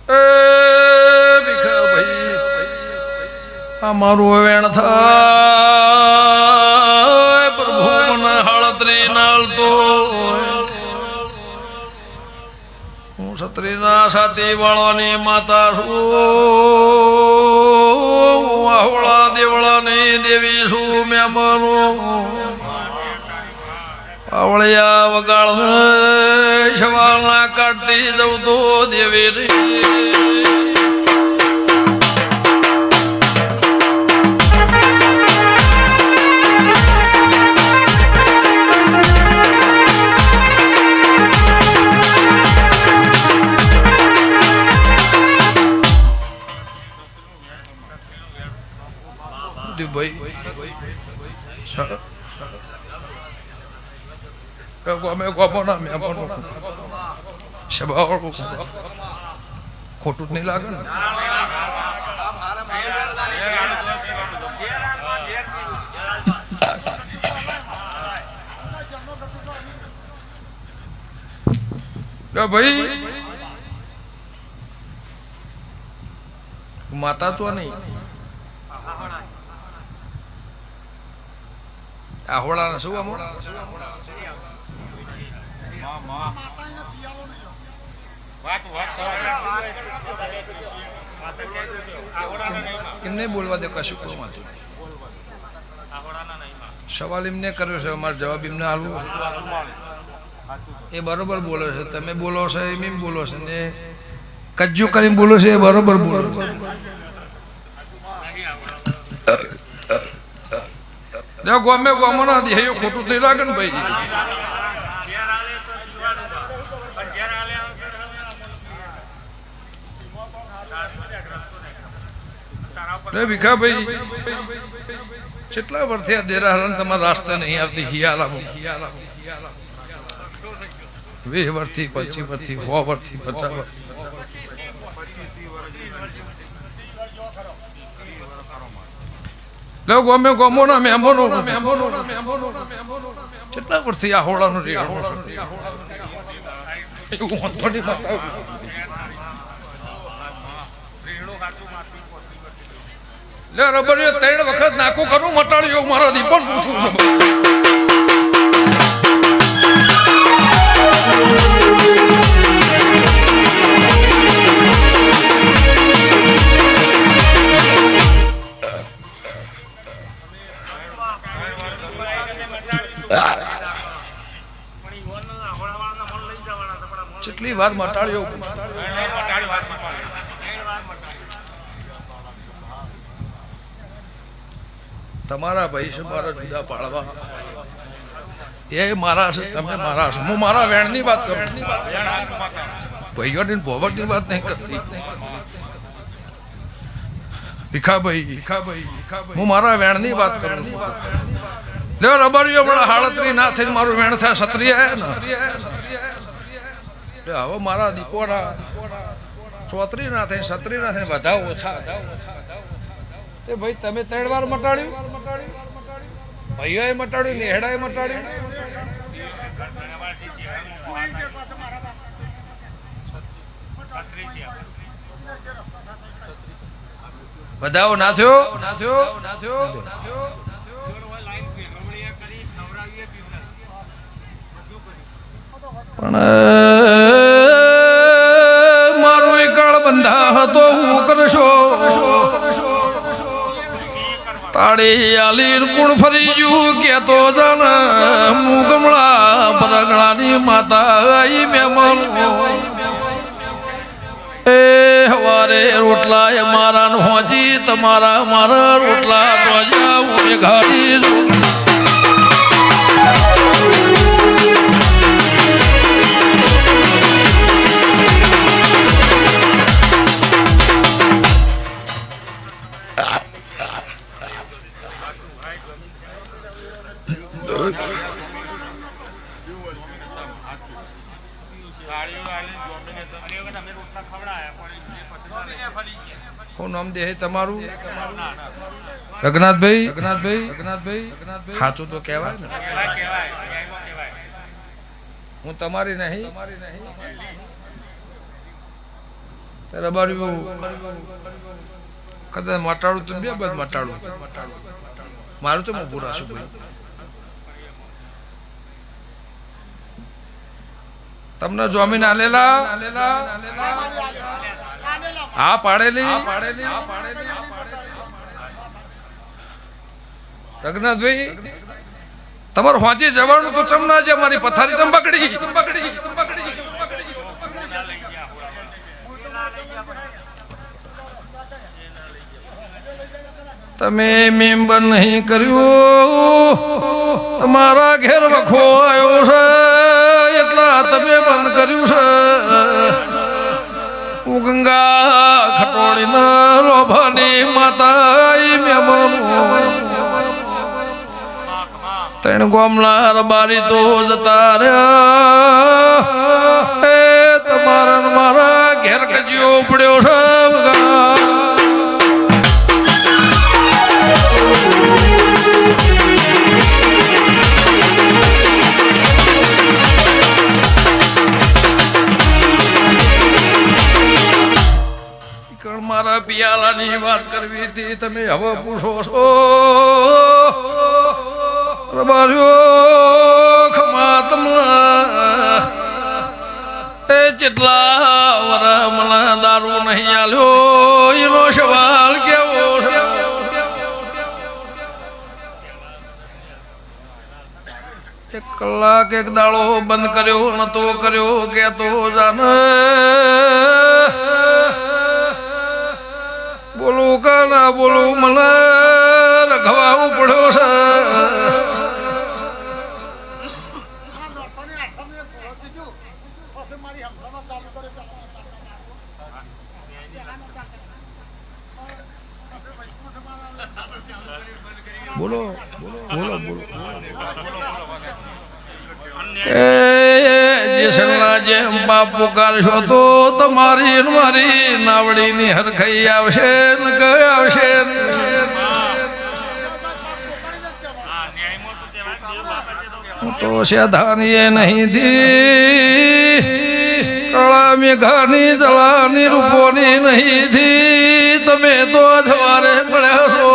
એ ભીખા ભાઈ અમારું વેણ થાય પ્રભુ મને હળત્રી નાળતો હું ક્ષત્રિયના સાથી વાળાની માતા છું આહોળા દેવળાની દેવી છું મેમનો આવળિયા વગાડ સવારના કાઢતી જવું તો દેવી રે ખોટું જ નહીં લાગે ને ભાઈ માતા છો નહીં આહોળા શું આમ એમને બોલવા દે કશું કોઈ સવાલ એમને કર્યો છે અમારો જવાબ એમને હાલવો એ બરોબર બોલે છે તમે બોલો છો એમ બોલો છે ને કજ્જુ કરીને બોલો છે એ બરોબર બોલો ગમે ગમો ના દે ખોટું નહીં લાગે ને ભાઈ ભીખા ભાઈ કેટલા વર્ષથી આ દેરાહરણ તમારા રાસ્તા નહીં આવતી હિયાલા 20 વર્ષથી 25 વર્ષથી 100 વર્ષથી 50 વર્ષ ગમે ગમો ના મેમોનો કેટલા વર્ષથી આ હોળાનું રબર 3 વખત નાખું કરું મટાડ્યું મારા દીપન પૂછું છું કેટલી વાર મટાડ્યો તમારા ભાઈ છે મારા જુદા પાડવા એ મારા છે તમે મારા છો હું મારા વેણની વાત કરું ભાઈઓની ભોવટની વાત નહીં કરતી ભીખાભાઈ હું મારા વેણની વાત કરું છું લે રબરીઓ મારા હાળત્રી ના થઈને મારું વેણ થાય ક્ષત્રિય ને હવે મારા દીપોના ચોતરી ના થઈને ક્ષત્રિય ના થઈને બધા ઓછા એ ભાઈ તમે 3 વાર મટાડ્યું ભાઈઓએ મટાડ્યું નેહડાએ મટાડ્યું બધાઓ ના થયો પણ મારો એકાળ બંધા હતો હું કરશો તાળી આલીર કુણ ફરી જુ કેતો જન હું ગમળા પરગણાની માતા આઈ મેમન એ હવારે રોટલા એ મારા હોજી તમારા મારા રોટલા તો જાઉં ઘાડી શું નામ દે તમારું રઘનાથભાઈ સાચું તો કહેવાય ને હું તમારી નહીં ત્યારે બારું કદાચ મટાડું તો બે બાદ મટાડું મારું તો હું પૂરા છું ભાઈ તમને જમીન આલેલા હા પાડેલી રઘનાથભાઈ તમારું હોંચી જવાનું તો ચમના છે મારી પથારી ચંપકડી તમે મેમ્બર નહીં કર્યું તમારા ઘેર વખો આવ્યો છે એટલા તમે બંધ કર્યું છે હું ગંગા ખટોળી ના લોભાની માતા ત્રણ ગોમલા રબારી તો જતા રહ્યા તમારા મારા ઘેર કજ્યો પડ્યો છે મારા પિયાલાની વાત કરવી હતી તમે હવે પૂછો છો જેટલા વરા મને દારૂ નહીં આલ્યો એનો સવાલ કેવો છે 1 કલાક 1 દાડો બંધ કર્યો નતો કર્યો કેતો જાને બોલું કે ના બોલું મને રખવાવું પડ્યો છે બોલો બોલો બોલો જેમ બાપ પુકારશો તો તમારી મારી નાવડી ની હરખાઈ આવશે ને કઈ આવશે તો સેધાની નહીં થી કળા મેઘાની જલાની રૂપોની નહીં થી તમે તો જવારે મળ્યા છો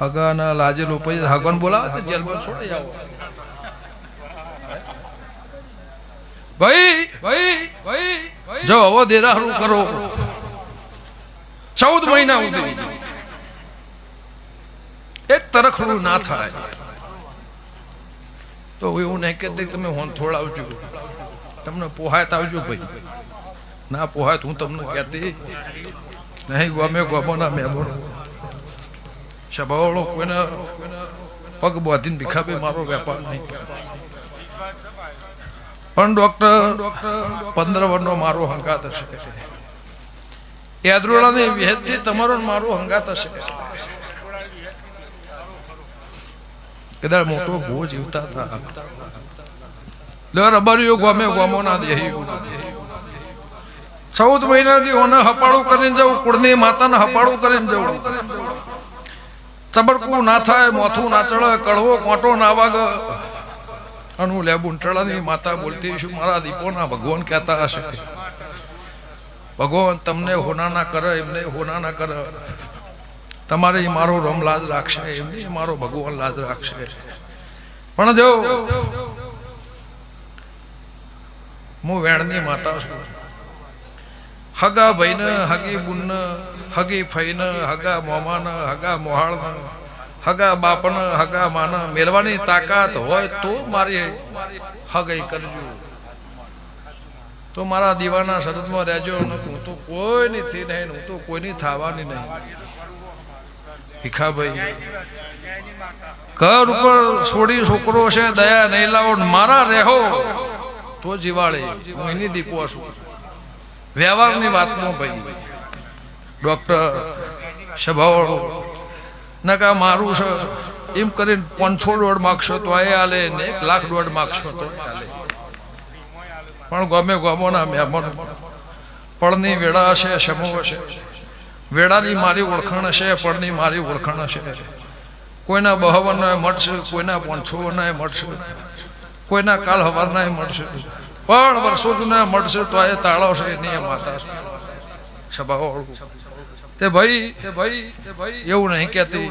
હગાના લાજેલો પૈસા હગન બોલાવે જેલમાં છોડી જાવ ભાઈ ભાઈ ભાઈ જો હવે દેરાહરું કરો 14 મહિના સુધી એક તરખડું ના થાય તો એવું નહીં કે તમે હોન થોડાવજો તમને પોહાય આવજો ભાઈ ના પોહાય હું તમને કહેતી નહીં ગમે ગમોના મહેમાનો સભાવાળો કોઈને પગ બાંધીને ભીખાબે મારો વેપાર નહીં પણ ડોક્ટર 15 વર્ષનો મારો હંગાત હશે યાદરોળાની વેદથી તમારો મારો હંગાત હશે કદાચ મોટો ભો જીવતા હતા રબારીઓ ગમે ગમો ના દે 14 મહિનાથી ઓને હપાડું કરીને જવું કુળની માતાને હપાડું કરીને જવું ચબડકું ના થાય મોથું ના ચડે કડવો કોટો ના વાગ અનુ લેબુ ટળાની માતા બોલતી છું મારા દીપોના ભગવાન કહેતા હશે ભગવાન તમને હોના ના કરે એમને હોના ના કરે તમારે મારો રમ લાજ રાખશે એમને મારો ભગવાન લાજ રાખશે પણ જો હું વેણની માતા છું હગા ભાઈને હગી બુન હગી ફઈને હગા મોમાને હગા મોહાળને હગા બાપને હગા માને મેળવાની તાકાત હોય તો મારી હગઈ કરજો તો મારા દીવાના શરતમાં રહેજો હું તો કોઈ નથી નહીં હું તો કોઈની થવાની નહીં ભીખાભાઈ ઘર ઉપર છોડી છોકરો છે દયા નહીં લાવો મારા રહેવો તો જીવાળે હું એની દીપો છું વ્યવહારની વાતમાં ભાઈ ડોક્ટર સભાવાળો નકા મારું છે એમ કરીને 500 માગશો તો એ આલે ને 1 લાખ 1.5 માગશો તો આલે પણ ગમે ગમોના મહેમાન પળની વેળા હશે સમૂહ હશે વેળાની મારી ઓળખાણ હશે પળની મારી ઓળખાણ હશે કોઈના 52 મળશે, કોઈના 500 મળશે, કોઈના કાલ હવારના મળશે, પણ વર્ષો જૂના મળશે તો એ તાળો છે એની માતા સભાઓ તે ભાઈ એવું નહીં કહેતી